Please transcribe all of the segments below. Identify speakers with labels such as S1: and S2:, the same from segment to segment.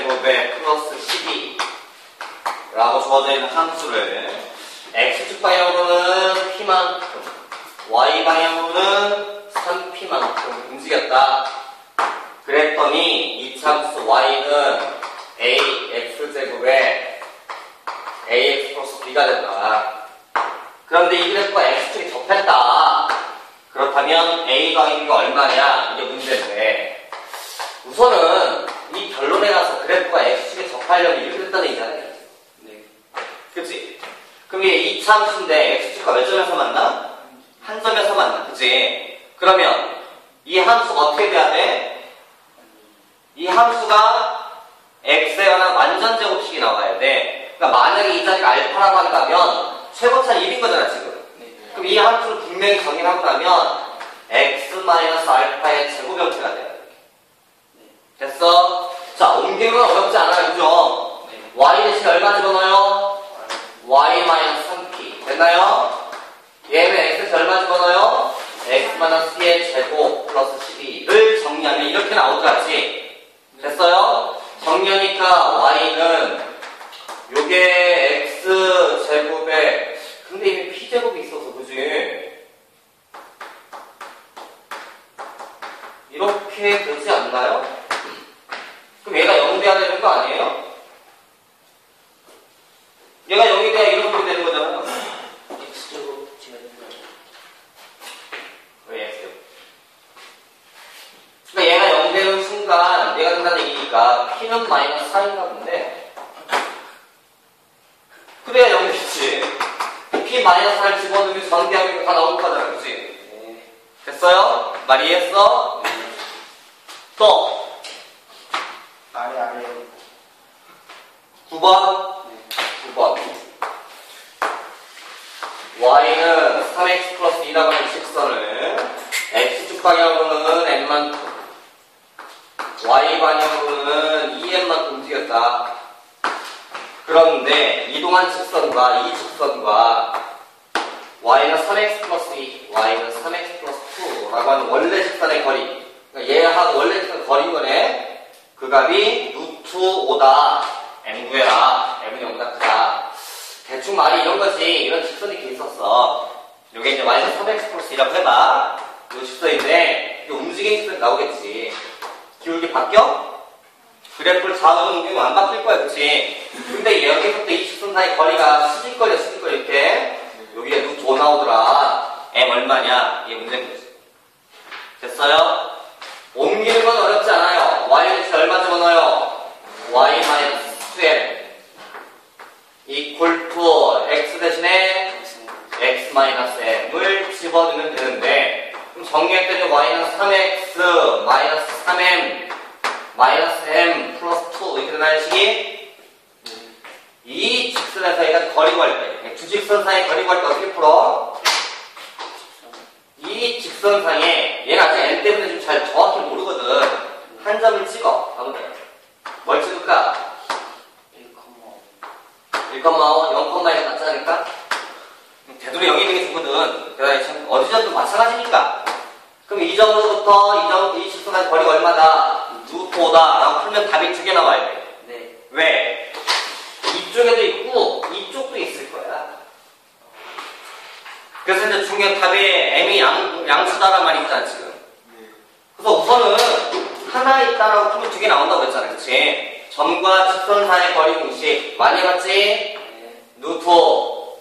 S1: x제곱에 플러스 12 라고 주어져 있는 함수를 x축 방향으로는 p만큼 y 방향으로는 3p만큼 움직였다. 그랬더니 이 함수 y는 ax제곱에 ax 플러스 b가 된다. 그런데 이 그래프가 x축에 접했다. 그렇다면 a가 b가 얼마냐? 이게 문제인데 우선은 이 결론에 가서 그래프가 x축에 접하려면 이렇게 됐다는 얘기잖아요. 네. 그치? 그럼 이게 2차 함수인데 x축과 몇 점에서 만나? 한 점에서 만나. 그치? 그러면 이 함수가 어떻게 돼야 돼? 이 함수가 x에 관한 완전 제곱식이 나와야 돼. 그러니까 만약에 이 자리가 알파라고 한다면 최고차는 1인 거잖아 지금. 그럼 이 함수를 분명히 정의하고 나면 x-알파의 제곱 형태가 돼요. 됐어? 자, 옮기는 건 어렵지 않아요. 그죠? y 대신 얼마 집어넣어요? y-3p. 됐나요? 얘는 x 얼마 집어넣어요? x-p의 제곱 플러스 12를 정리하면 이렇게 나오더라지. 됐어요? 정리하니까 y는 요게 x제곱에 근데 이미 p제곱이 있어서 그지? 이렇게 되지 않나요? 그럼 얘가 0 돼야 되는 거 아니에요? 얘가 0이 돼야 이렇게 되는 거잖아요.
S2: x제곱 지면
S1: 왜 x제곱? 그러니까 얘가 0 되는 순간 얘가 된다는 얘기니까 p는 마이너스 4인가 본데 그래야 0이겠지. p 마이너스 4를 집어넣으면 전개하면 다 나올 거잖아. 그치?
S2: 네.
S1: 됐어요? 말 이해했어? 또
S2: 아래
S1: 9번. 9번. y는 3x 플러스 2라고 하는 직선을 x축 방향으로는 n만큼 y 방향으로는 2n만큼 움직였다. 그런데 이동한 직선과 이 직선과 y는 3x 플러스 2, y는 3x 플러스 2라고 하는 원래 직선의 거리, 그러니까 얘하고 원래 직선 거리인 거네. 그 값이 루트 5다. m 구해라. m은 0보다 크다. 대충 말이 이런 거지. 이런 직선이 이렇게 있었어. 요게 이제 y는 3x 플러스 2라고 해봐. 요 직선인데 이게 움직이는 직선이 나오겠지. 기울기 바뀌어? 그래프를 좌우로 옮기면 안 바뀔 거야, 그치? 근데 여기서부터 이 직선 사이 거리가 수직거리야, 수직거리 이렇게. 여기에 루트 5 나오더라. m 얼마냐? 이게 문제인 거지. 됐어요? 옮기는 건 어렵지 않아요. y 대신 얼마 집어넣어요? y-2m equal to x 대신에 x-m을 집어넣으면 되는데 그럼 정리했더니 y는 3x 마이너스 3m 마이너스 m 플러스 2 이렇게 되나요, 식이? 이 직선의 사이가 거리 구할 때, 두 직선 사이 거리 구할 때 어떻게 풀어? 이 직선 사이에 얘는 아직 n 때문에 좀 잘 정확히 모르거든. 한 점을 찍어. 아무데 뭘 찍을까? 1,5 0,1이 낫지 않을까? 되도록 여기 있는 게 좋거든. 그러니까 참 어디서도 마찬가지니까. 그럼 이 점으로부터 이 직선까지 거리가 얼마다? 루트 5다 라고 풀면 답이 2개 나와야 돼.
S2: 네.
S1: 왜? 이쪽에도 있고 이쪽도 있을 거야. 그래서 이제 중요탑에 m이 양수다란 말이 있잖아 지금. 그래서 우선은 하나 있다라고 풀면 2개 나온다고 했잖아. 그치? 점과 직선 사이의 거리 공식 많이 해봤지?
S2: 네.
S1: 루트 5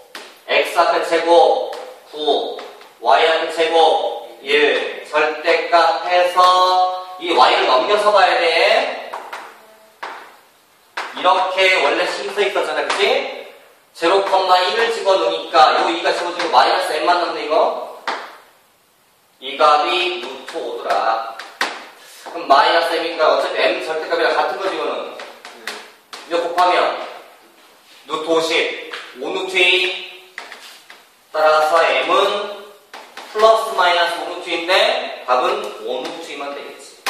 S1: x 앞에 제곱 9 y 앞에 제곱 1 절대값 해서 이 y를 넘겨서 봐야 돼. 이렇게 원래 식이 써 있었잖아. 그치? 0,1을 집어넣으니까 요 2가 집어지고 마이너스 m만 남네 이거. 이 값이 루트 5더라. 그럼 마이너스 m이니까 어차피 m 절대값이랑 같은 거지 이거는. 이거 곱하면 루트 50 5루트 2 따라서 m은 플러스 마이너스 5루트 2인데 답은 5루트 2만 되겠지.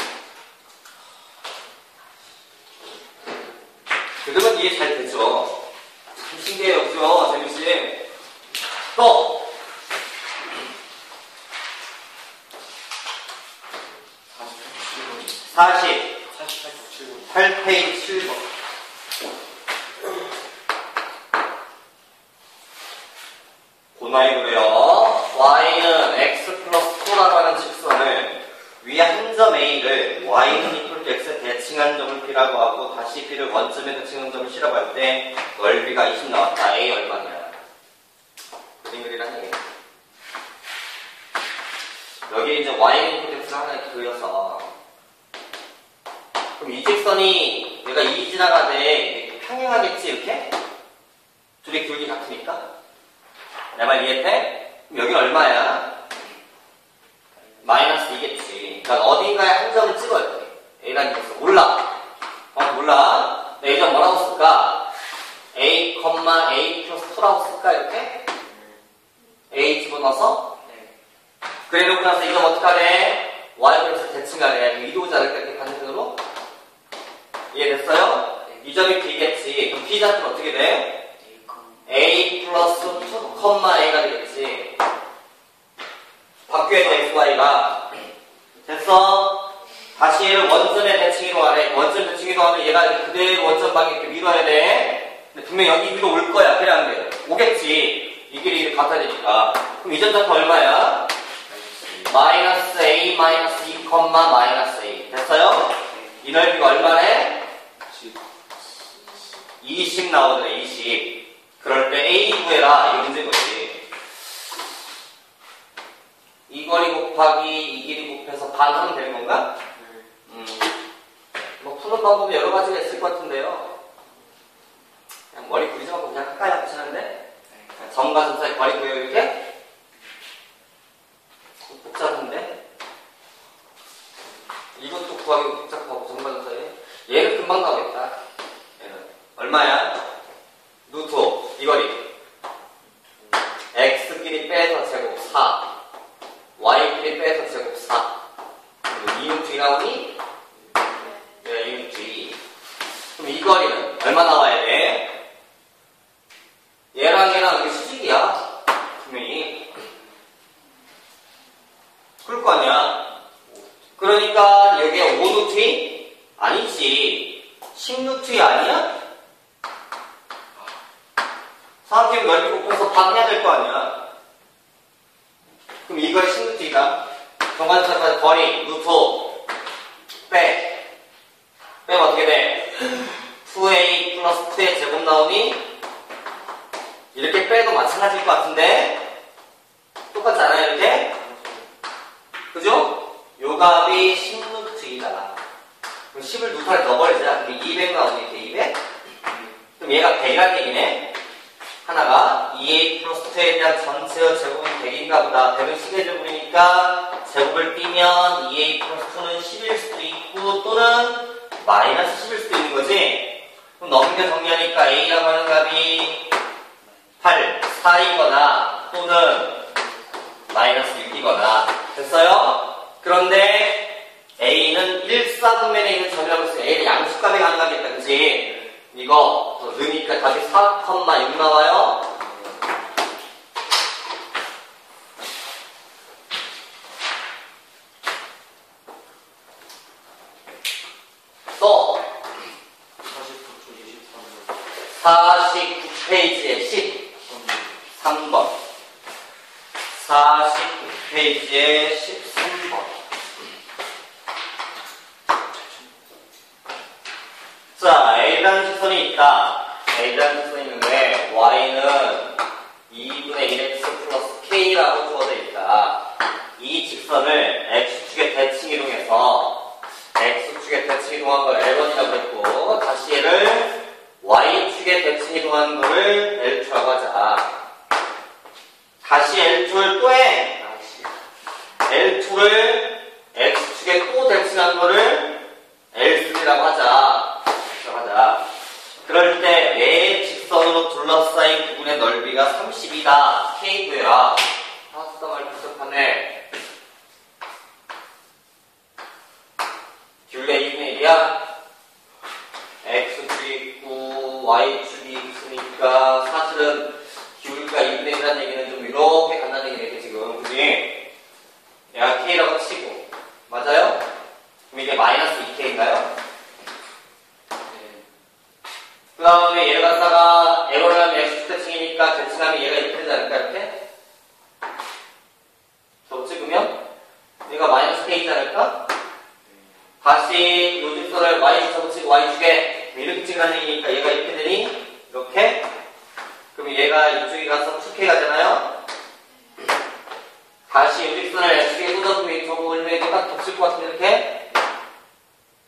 S1: 그러면 이해 잘 되죠? 참 신기해요, 그죠? 재밌지? 또! 40. 8페이지 7번. 고난이도래요. y는 x 플러스 4라고 하는 직선을 위에 한 점 a를 y는 equal to x에 대칭한 점을 b라고 하고 다시 b를 원점에 대칭한 점을 c라고 할 때 넓이가 20 나왔다. a 얼마냐? 그림 그리라는 얘기예요. 여기 이제 y는 equal to x를 하나 이렇게 그려서 그럼 이 직선이 얘가 2 지나가되 평행하겠지 이렇게? 둘이 기울기 같으니까? 내 말 이해돼? 그럼 여기는 얼마야? 마이너스 2겠지. 그러니까 어딘가에 한 점을 찍어야 돼. A라는 것은 몰라. 몰라. 내 이 점 뭐라고 쓸까? A, A 플러스 2라고 쓸까? 이렇게? A 집어넣어서? 그래 놓고 나서 이 점 어떡하래? Y 플러스 대칭하래. 이루어지 않을까? 이렇게 반대편으로? 이해됐어요? 이 점이 B겠지. 그럼 B 좌표는 어떻게 돼? A 플러스 2, A가 되겠지. 바뀌어야 돼, XY가. 됐어? 다시 얘를 원점에 대칭으로 하래. 원점 대칭으로 하면 얘가 그대로 원점 방에 이렇게 밀어야 돼. 근데 분명 여기 위로 올 거야. 그래, 안 돼? 오겠지. 이 길이 같아야 되니까. 그럼 이 점 좌표 얼마야? 마이너스 A 마이너스 2, 마이너스 A. 됐어요? 이 넓이가 얼마네? 20 나오더래, 20. 그럴 때 A 구해라. 이거 문제인 거지. 이 거리 곱하기 이 길이 곱해서 반 하면 되는 건가? 뭐 푸는 방법이 여러 가지가 있을 것 같은데요. 그냥 머리 굴리지 말고 그냥 가까이 하시는데 점과 점 사이 거리 구해요 이렇게? 복잡한데? 이것도 구하기 복잡하고 점과 점 사이 얘는 금방 나오겠다. 얘는 얼마야? 루트 5, 이 거리. x끼리 빼서 제곱 4, y끼리 빼서 제곱 4. 2루트 2 나오니? 네, 2루트 2. 그럼 이 거리는 얼마 나와야 돼? 얘랑 얘랑 이게 수직이야. 분명히. 그럴 거 아니야. 그러니까 여기에 5루트 2? 아니지. 10루트 2 아니야? 삼각형 넓이 곱해서 반 해야 될 거 아니야. 그럼 이 거리 10루트이다. 정관사의 거리 루트 5 빼. 빼면 어떻게 돼? 2a 플러스 2의 제곱 나오니? 이렇게 빼도 마찬가지일 것 같은데? 똑같지 않아요 이렇게? 그죠? 요 값이 10루트이다. 그럼 10을 루트 안에 넣어버리자. 그럼 200 나오니 이렇게 200? 그럼 얘가 100이라는 얘기네? 하나가 2a 플러스 2에 대한 전체의 제곱은 100인가 보다. 100은 10의 제곱이니까 제곱을 띄면 2a 플러스 2는 10일 수도 있고 또는 마이너스 10일 수도 있는 거지. 그럼 넘겨 정리하니까 a라고 하는 값이 8, 4이거나 또는 마이너스 6이거나 됐어요? 그런데 a는 1, 4분면에 있는 점이라고 했어요. a는 양수값에 가능하겠다. 그치? 이거 넣으니까 답이 4,6 나와요. 또 49페이지에 13번 49페이지에 13번 자, A라는 직선이 있다. A라는 직선이 있는데 y는 2분의 1x 플러스 k라고 주어져 있다. 이 직선을 x축의 대칭 이동해서 x축의 대칭 이동한 걸 L1이라고 했고 다시 얘를 y축의 대칭 이동한 거를 L2라고 하자. 다시 L2를 또 해. L2를 x축에 또 대칭한 거를 L3라고 하자. 그럴 때 내 직선으로 둘러싸인 부분의 넓이가 30이다. K 구해라. 하수성을 부족하네. 기울기가 2분의 1이야. X축이 있고 Y축이 있으니까 사실은 기울기가 2분의 1이라는 얘기는 좀 이렇게 간다는 얘기네 지금. 그지? 얘가 K라고 치고 맞아요? 그럼 이게 마이너스 2K인가요? 그 다음에 얘를 갖다가 에러를 하면 x 대칭이니까 대칭하면 얘가 이렇게 되지 않을까, 이렇게? 저 찍으면 얘가 마이너스 k이지 않을까? 다시 요직선을 y 접붙이고 y축에 이렇게 찍으라는 얘기니까 얘가 이렇게 되니 이렇게. 그럼 얘가 이쪽에 가서 2k가 되나요? 다시 요직선을 x축에 꽂아보면 저거 올리면 딱 겹칠 것 같은데 이렇게.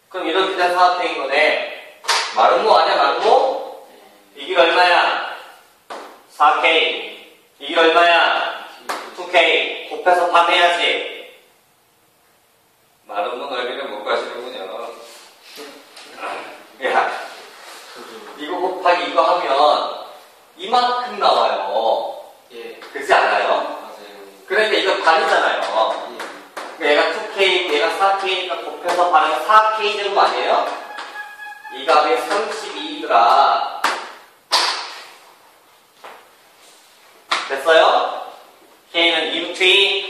S1: 그럼 이렇게 된 사각형인 거네. 마름모 아니야, 마름모? 이 길 얼마야? 4k. 이 길 얼마야? 2k. 곱해서 반해야지. 마름모 넓이를 못 가시는군요. 야, 이거 곱하기 이거 하면 이만큼 나와요.
S2: 예.
S1: 그렇지 않아요?
S2: 맞아요.
S1: 그러니까 이거 반이잖아요. 얘가 2k, 얘가 4k니까 곱해서 반은 4k 제곱 아니에요? 이 값이 32더라. 됐어요? k는 2루트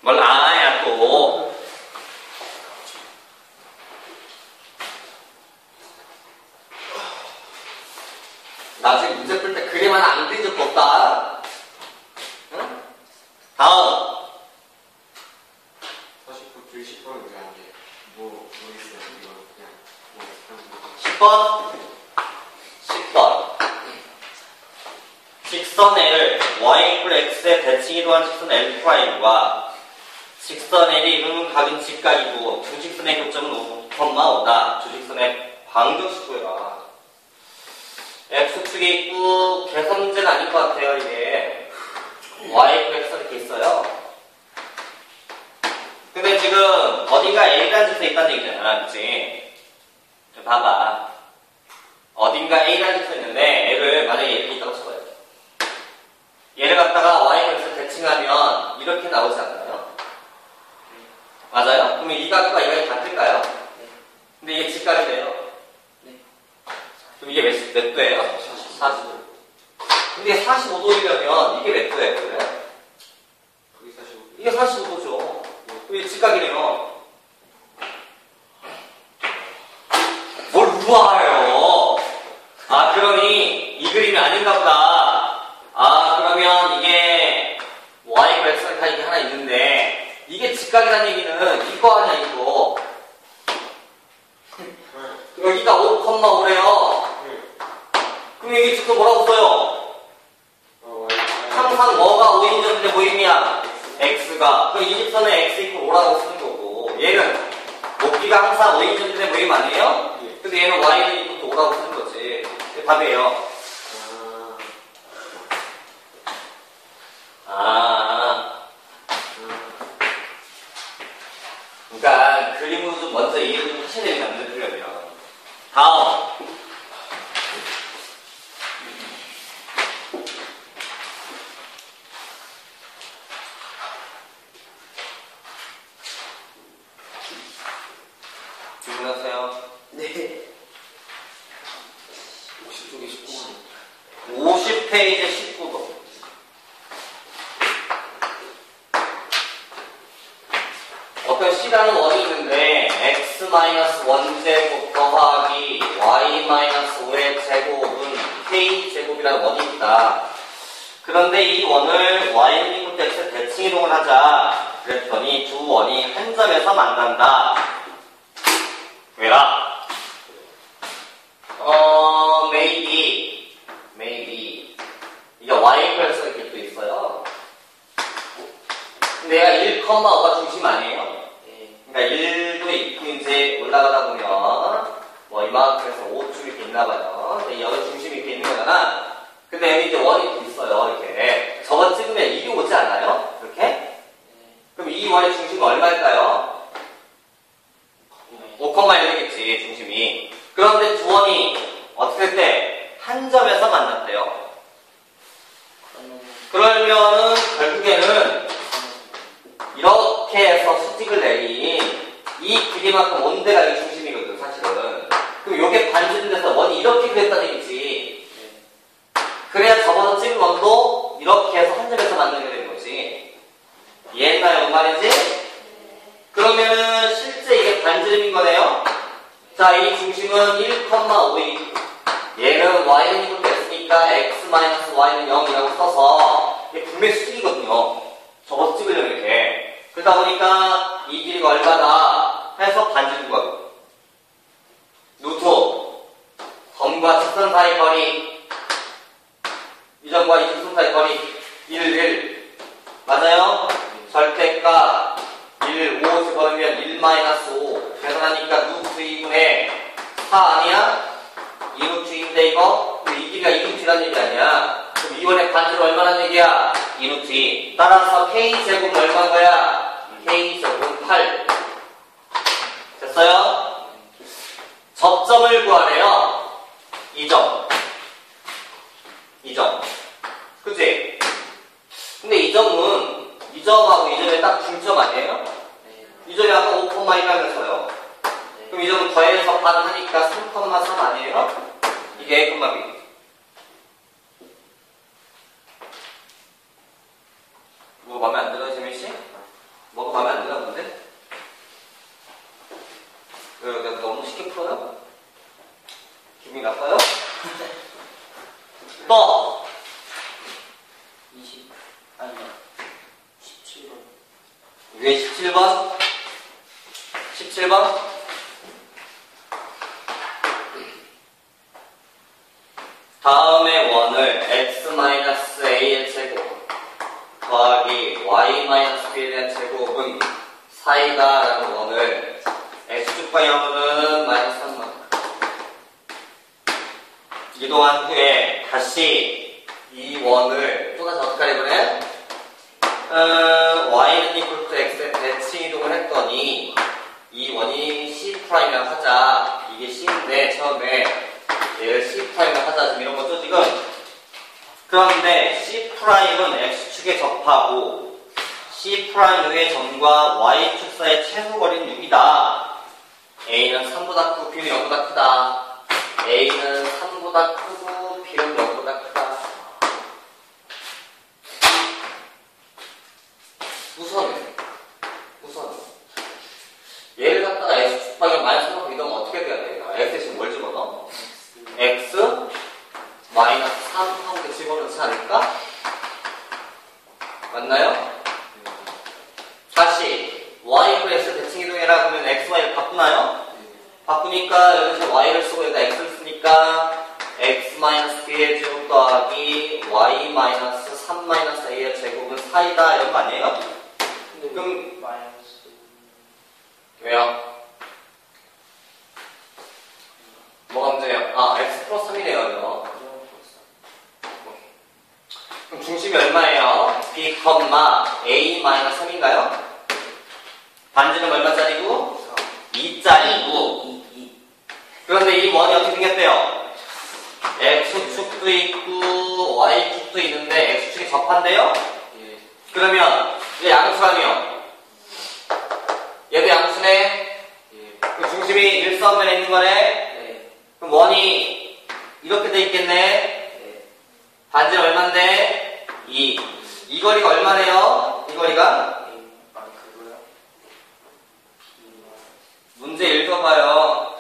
S1: 뭘 아야 또. 나중에 문제 풀 때 그림 하나 안 그린 적도 없다. 응? 다음
S2: 49, 90번은 왜 안 돼요? 모르겠어요. 이거 그냥
S1: 10번 직선 L을 y 이퀄 x에 대칭 이동한 직선 L'과 직선 L이 이루는 각인 직각이고 두 직선의 교점은 5,5다. 두 직선의 방정식이야. x축이 있고 개선문제는 아닐 것 같아요. 이게 y 이퀄 x가 이렇게 있어요. 근데 지금 어딘가 A라는 직선이 있다는 얘기잖아. 그치? 좀 봐봐. 어딘가 A라는 직선이 있는데 L을 만약에 이렇게 있다고 쳐봐요. 얘를 갖다가 y에 대해서 대칭하면 이렇게 나오지 않나요? 맞아요? 그러면 이 각과 이 각이 같을까요? 근데 이게 직각이 돼요. 그럼 이게 몇 도예요? 45도. 근데 45도이려면 이게 몇 도예요? 그래?
S2: 그게 45.
S1: 이게 45도죠. 이게 직각이래요. 뭘 우아해요. 아, 그러니 이 그림이 아닌가 보다. 아, 그러면 이게 y가 x가 이게 하나 있는데 이게 직각이라는 얘기는 이거 아니야, 이거. 여기가 5,5래요. 그럼 이게 지금 뭐라고 써요? 항상 뭐가 5인전인데 모임이야? x가. 그럼 이 직선에 x 이퀄 5라고 쓰는 거고, 얘는 높이가 항상 5인전인데 모임 아니에요? 근데 얘는 y는 이퀄 5라고 쓰는 거지. 이게 답이에요. 그러니까 그림으로 좀 먼저 이해를 좀 하셔야 되는 남들 틀려요. 다음. 주문하세요.
S2: 네. 50쪽에 19번.
S1: 50페이지 19도. 어떤 C라는 원이 있는데 x-1제곱 더하기 y-5의 제곱은 k제곱이라는 원이 있다. 그런데 이 원을 y는 이퀄 x에 대칭 이동을 하자. 그랬더니 두 원이 한 점에서 만난다. 왜라? maybe 이게 y 이퀄 x가 이렇게 또 있어요. 근데 얘가 1,5가 중심 아니에요? 그러니까 1도 있고 이제 올라가다 보면 뭐 이만큼 해서 5쯤 이렇게 있나봐요. 근데 여기 중심이 이렇게 있는 거잖아. 근데 여기 이제 원이 이렇게 있어요. 이렇게 저거 찍으면 2이 오지 않아요? 이렇게? 그럼 이 원의 중심은 얼마일까요? 5,1이겠지 중심이. 그런데 두 원이 어떻게 될 때 한 점에서 만났대요. 그러면은 결국에는 이렇게 해서 수직을 내린 이 길이만큼 온 데가 이 중심이거든, 사실은. 그럼 요게 반지름돼서 원이 이렇게 그랬다는 얘기지. 그래야 저번에 찍은 원도 이렇게 해서 한 점에서 만나게 되는 거지. 이해했나요? 뭔 말인지? 그러면은 실제 이게 반지름인 거네요? 자, 이 중심은 1,5이. 얘는 y는 이렇게 됐으니까 x-y는 0이라고 써서 이게 분명히 수직이거든요. 저거 찍으려면 이렇게. 그러다 보니까 이 길이가 얼마다 해서 반지를 구하고. 루트 점과 직선 사이 거리, 이 점과 이 직선 사이 거리 1 맞아요? 절대값 1, 5 집어넣으면 1-5 계산하니까 루트 2분의 4 아니야? 2루트 2인데 이거? 이 길이가 2루트라는 얘기 아니야? 그럼 2번의 반지는 얼마나 얘기야? 2루트 2. 따라서 K제곱은 얼마인 거야? K제곱은 8. 됐어요? 접점을 구하래요. 2점. 2점. 그치? 근데 이 점은 이 점하고 이 점의 딱 중점 아니에요? 이 점이 아까 5,1이라면서요. 그럼 이 점은 더해서 반하니까 3,3 아니에요? 이게 A, B. 뭐 마음에 안 들어요, 재민씨? 뭐가 마음에 안 드나 본데? 내가 너무 쉽게 풀어요? 기분이 나빠요? 또!
S2: 20 아니요 17번.
S1: 위에 17번? 17번? 다음의 원을 x-a의 제곱 더하기 y-b에 대한 제곱은 4이다 라는 원을 x축 방향으로는 -3만 이동한 후에 다시 이 원을 또다시 어떻게 하려 그래? y는 equal to x에 대칭 이동을 했더니 이 원이 C'이라고 하자. 이게 C인데 처음에 얘를 C'라고 하자. 지금 이런 거죠 지금? 그런데 C'은 x축에 접하고 C'의 점과 y축 사이의 최소 거리는 6이다. A는 3보다 크고 B는 0보다 크다. A는 3보다 크고 B는 0보다 크다. 우선 얘를 갖다가 x축 방향 -3으로 이동하면 어떻게 돼야 돼요? x에 지금 뭘 집어넣어? x -3 하고 이렇게 집어넣지 않을까? 맞나요? 다시 y로 x 대칭 이동해라 그러면 x, y를 바꾸나요? 바꾸니까 여기서 y를 쓰고 여기다 x를 쓰니까 x-b의 제곱 더하기 y-3-a의 제곱은 4이다 이런 거 아니에요? 그럼
S2: 마이너스
S1: 왜요? 뭐가 문제예요? 아, x 플러스 3이네요, 이거. 그럼 중심이 얼마예요? b, a 3인가요? 반지름 얼마짜리고? 2짜리고. 그런데 이 원이 어떻게 생겼대요? x축도 있고 y축도 있는데 x축이 접한대요?
S2: 예.
S1: 그러면 얘 양수라며? 얘도 양수네?
S2: 예.
S1: 그 중심이 일사면에 있는 거네?
S2: 네.
S1: 그럼 원이 이렇게 돼 있겠네?
S2: 네.
S1: 반지름 얼만데? 2. 이 거리가 얼마네요? 이 거리가?
S2: 그거요?
S1: 문제 읽어봐요.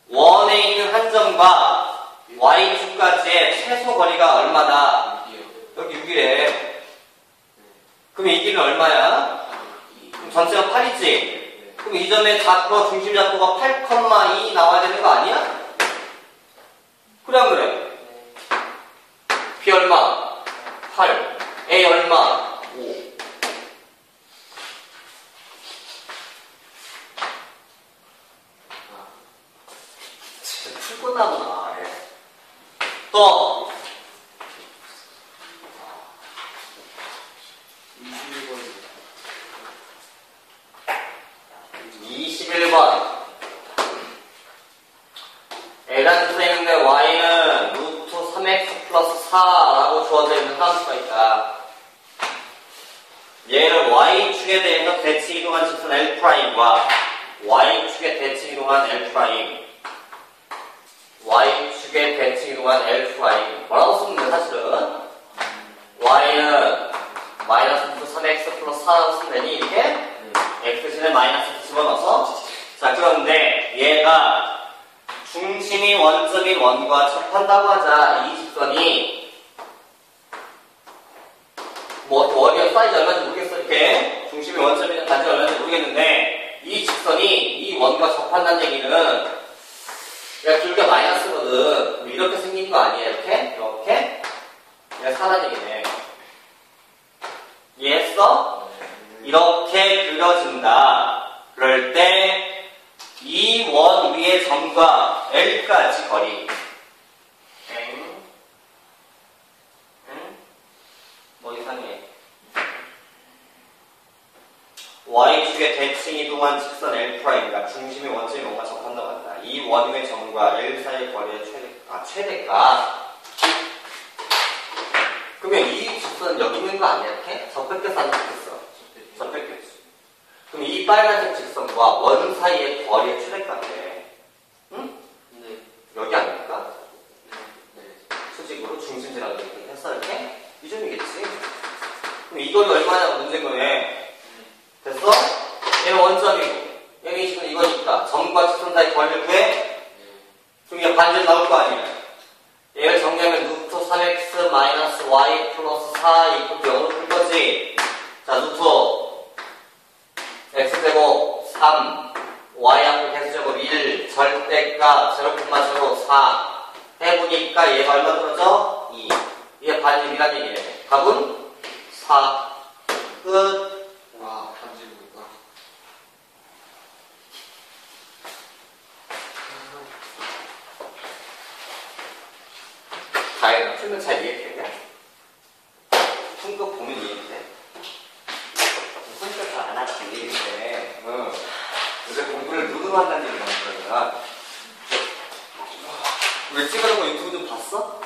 S1: 원에 있는 한 점과 y축까지의 최소 거리가 얼마다? 여기 6이래. 그럼 이 길이는 얼마야? 그럼 전체가 8이지? 그럼 이 점의 좌표, 중심 좌표가 8,2 나와야 되는 거 아니야? 그래 안 그래? B 얼마? 8. A 얼마? 5. 진짜 풀꽃나 보다. 또 21번. A라는 수가 있는데 Y는 루트 3x 플러스 4라고 주어져 있는 함수가 있다. 얘를 Y축에 대해서 대칭 이동한 직선 L'과 Y축에 대칭 이동한 L', Y축에 대칭 이동한 L'. 뭐라고 쓰면 돼, 사실은? Y는 마이너스 루트 3x 플러스 4라고 쓰면 되니, 이렇게? X 중심에 마이너스 집어넣어서. 자, 그런데 얘가 중심이 원점인 원과 접한다고 하자. 이 직선이 뭐 원이야 사이즈 얼마인지 모르겠어. 이렇게 중심이 원점이나 단지 얼마인지 모르겠는데 이 직선이 이 원과 접한다는 얘기는 얘가 길이가 마이너스거든. 그럼 이렇게 생긴 거 아니야? 이렇게? 이렇게? 얘가 사라는 얘기네. 이해했어? 이렇게 그려진다. 그럴 때 이 원 위의 점과 L까지 거리. 뭐 이상해. Y축의 대칭 이동한 직선 L'가 중심의 원점이 뭔가 접한다고 한다. 이 원 위의 점과 L 사이의 거리의 최대값. 그러면 이 직선은 여기 있는 거 아니야? 이렇게? 접했겠어? 안 접했어? 접했겠지. 그럼 이 빨간색 직선과 원 사이의 거리의 최대값이래. 응?
S2: 네.
S1: 여기 아닙니까?
S2: 네.
S1: 수직으로 중심지라고 이렇게 했어, 이렇게? 이 점이겠지? 그럼 이 거리 얼마냐가 문제인 거네. 됐어? 얘는 원점이고, 얘는 이 직선 이거니까. 점과 직선 사이 거리를 구해? 그럼 얘 반전 나올 거 아니야? 얘를 정리하면 루트 3x 마이너스 y 플러스 4 이퀄 0으로 풀 거지? 자, 루트 x제곱 3 y하고 개수제곱 1 절대값 0,04 해보니까 얘가 얼마 떨어져? 2 이게 반지름이란 얘기네. 답은 4 끝.
S2: 와, 반지름이구나.
S1: 다행이다. 풀면 잘 이해되냐? fun급 보면 이해돼. fun급 안 하지 이해돼. 응. 요새 공부를 누누 한다는 얘기가 그러니까. 왜 찍어놓은 거 유튜브 좀 봤어?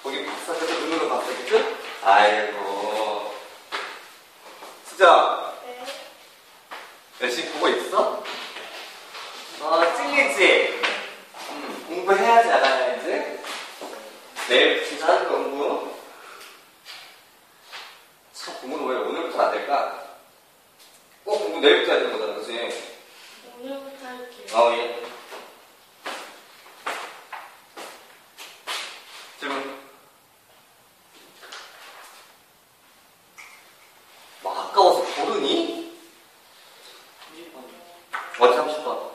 S1: 거기 봤어? 그래서 눈으로 봤어, 그치? 아이고. 진짜 열심히 보고 있어? 찔리지? 공부해야지, 안 해야지? 내일 진짜 하는 거 공부? 참, 공부는 왜 오늘부터 안 될까? 꼭 공부 내일부터 해야 되는 거잖아, 그치?
S3: 오늘부터 할게요.
S1: 예. 질문. 뭐 아까워서 고르니?
S2: 30번.
S1: 어디 30번?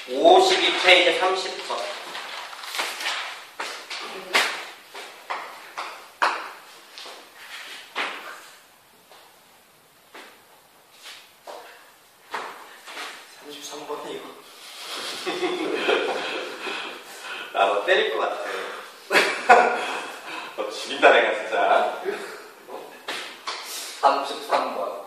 S1: 52페이지 30번. 나 너 때릴 것 같아. 너 죽인다 내가 진짜. 33번.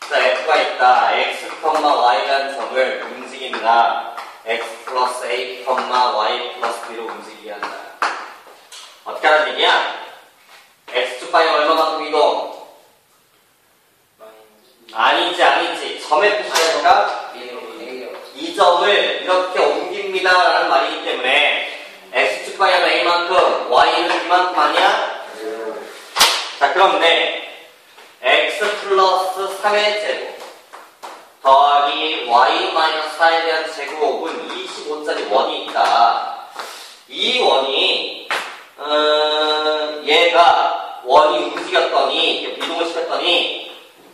S1: 자, F가 있다. X, Y라는 점을 움직인다. X 플러스 A, Y 플러스 B로 움직이게 한다. 어떻게 하는 얘기야? X축 방향 얼마만큼 이동? 아니지. 점의 뜻이니까 이 점을 이렇게 옮깁니다 라는 말이기 때문에 X축 방향은 A만큼 Y는 B만큼 아니야? 자, 그런데 X 플러스 3의 제곱 더하기 Y 마이너스 4에 대한 제곱은 25짜리 원이 있다. 이 원이 얘가 원이 움직였더니 이동을 시켰더니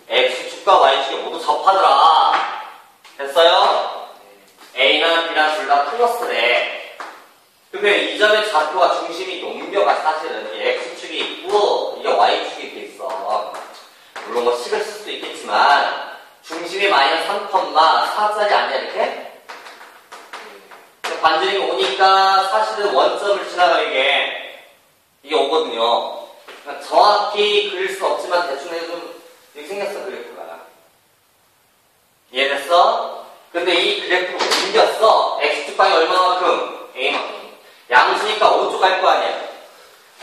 S1: X축과 Y축이 모두 접하더라. 됐어요? A나 B나 둘 다 플러스래. 그러면 이 점의 좌표가 중심이 옮겨가. 사실은 이 X축이 있고 이게 Y축이 이렇게 있어. 물론 뭐 식을 쓸 수도 있겠지만 중심이 마이너스 3,4짜리 아니야 이렇게? 반지름이 오니까 사실은 원점을 지나가게 이게 오거든요. 그러니까 정확히 그릴 수 없지만 대충 해도 좀 이렇게 생겼어, 그래프가. 이해됐어? 근데 이 그래프를 옮겼어. X축 방향 얼마만큼? A만큼. 양수니까 오른쪽 갈 거 아니야.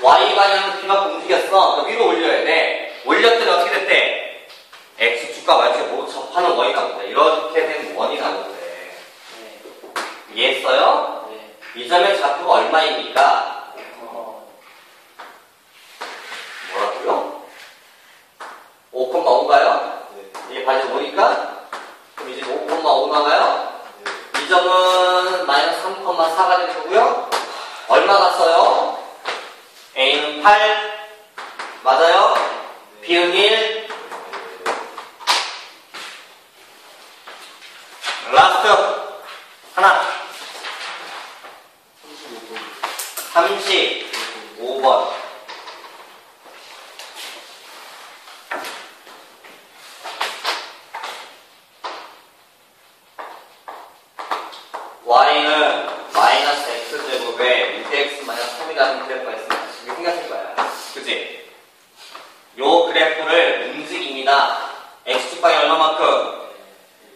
S1: Y 방향은 B만큼 움직였어. 그러니까 위로 올려야 돼. 올렸더니 어떻게 됐대? X축과 Y축이 모두 접하는 원이 나온다. 이렇게 된 원이 나오는데.
S2: 네.
S1: 이해했어요?
S2: 네.
S1: 이 점의 좌표가 얼마입니까? 뭐라고요? 5,5인가요? 다시 오니까 그럼 이제 5,5 나가요? 이 점은 마이너스 3,4가 되는 거고요. 얼마 갔어요? A는 8 맞아요? B는 1 라스트 하나 35번 y는 마이너스 x제곱에 6x 마이너스 3이라는 그래프가 있으면 이게 생겼을 거야. 그치? 요 그래프를 움직입니다. x축방이 얼마만큼?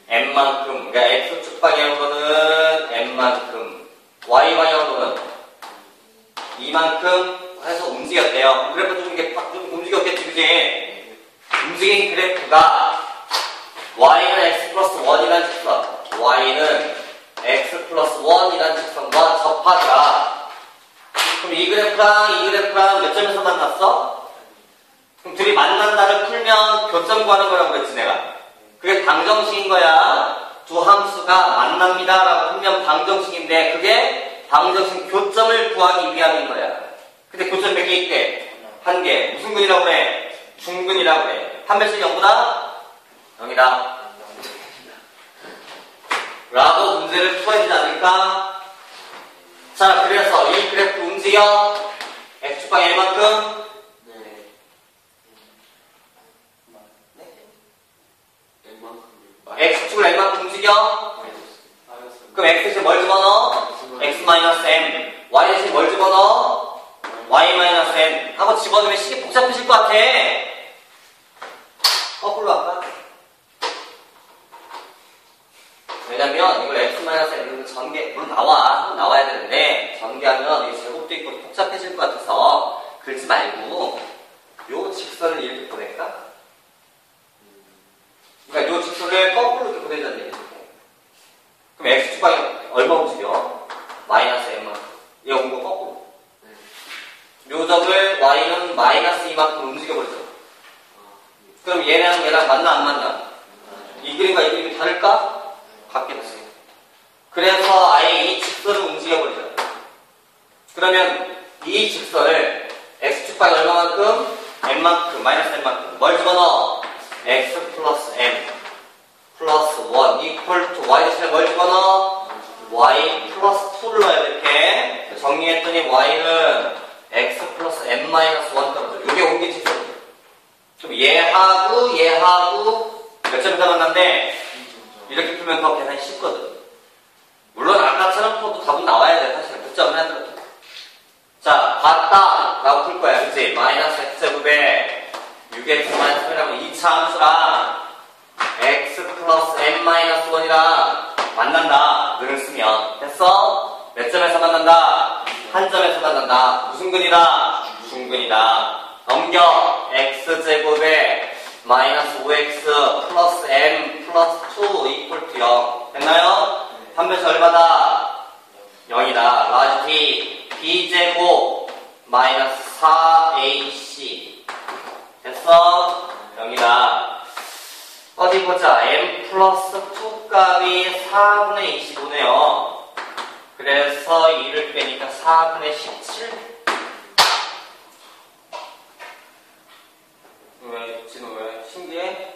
S1: n만큼. 그러니까 x축 방향으로는 n만큼, y 방향으로는 이만큼 해서 움직였대요. 그래프 좀 이게 좀 움직였겠지, 그치? 움직인 그래프가 y는 x 플러스 1이라는 직선, y는 x 플러스 1이라는 직선과 접하더라. 그럼 이 그래프랑 이 그래프랑 몇 점에서 만났어? 그럼 둘이 만난다를 풀면 교점 구하는 거라고 그랬지 내가. 그게 방정식인 거야. 두 함수가 만납니다 라고 풀면 방정식인데 그게 방정식 교점을 구하기 위함인 거야. 근데 교점 몇 개 있대? 한 개. 무슨 근이라고 그래? 중근이라고 그래. 판별식 0보다 0이다 라고 문제를 풀어야 되지 않을까? 자, 그래서 이 그래프 움직여. x축방 L만큼 x축을 L만큼 움직여. 그럼 x 대신 뭘 집어넣어? x-m. y 대신 뭘 집어넣어? y-n 하고 집어넣으면 식이 복잡해질 것 같아. 거꾸로 할까? 왜냐면 이걸 x-n으로 전개, 물론 나와야 되는데 전개하면 이 제곱도 있고 복잡해질 것 같아서 그러지 말고 요 직선을 이렇게 보낼까? 그러니까 요 직선을 거꾸로 이렇게 보내자는 얘기죠. 그럼 x축방이 얼마 움직여? 마이너스 m만큼. 얘 온 거 거꾸로. 요 점을 y는 마이너스 2만큼 움직여버리죠. 그럼 얘랑 만나 안 만나? 이 그림과 이 그림이 다를까? 같겠지. 그래서 아예 이 직선을 움직여버리자. 그러면 이 직선을 x축방이 얼마만큼? m만큼, 마이너스 m만큼. 뭘 집어넣어? x 플러스 m 플러스 1 이퀄 투 y 대신에 뭘 집어넣어? y 플러스 2를 넣어야 돼. 이렇게 정리했더니 y는 x 플러스 m 마이너스 1 떨어져. 이게 옮긴 직선이야. 그럼 얘하고 몇 점에서 만난대? 이렇게 풀면 더 계산이 쉽거든. 물론 아까처럼 풀어도 답은 나와야 돼. 사실 득점을 하더라도. 자, 같다 라고 풀 거야. 그치? 마이너스 x제곱에 6x 마이너스 1이라면 2차 함수랑 x 플러스 m 마이너스 1이랑 만난다. 능을 쓰면. 됐어? 몇 점에서 만난다? 한 점에서 만난다. 무슨 근이다? 중근이다. 넘겨. x제곱에 마이너스 5x 플러스 m 플러스 2 이퀄 투 0. 됐나요? 판별식 얼마다? 0이다. 라지 t b제곱 마이너스 4ac. 됐어? 0이다. 어디 보자. m 플러스 2 값이 4분의 25네요. 그래서 2를 빼니까 4분의 17. 왜? 진우 왜? 신기해?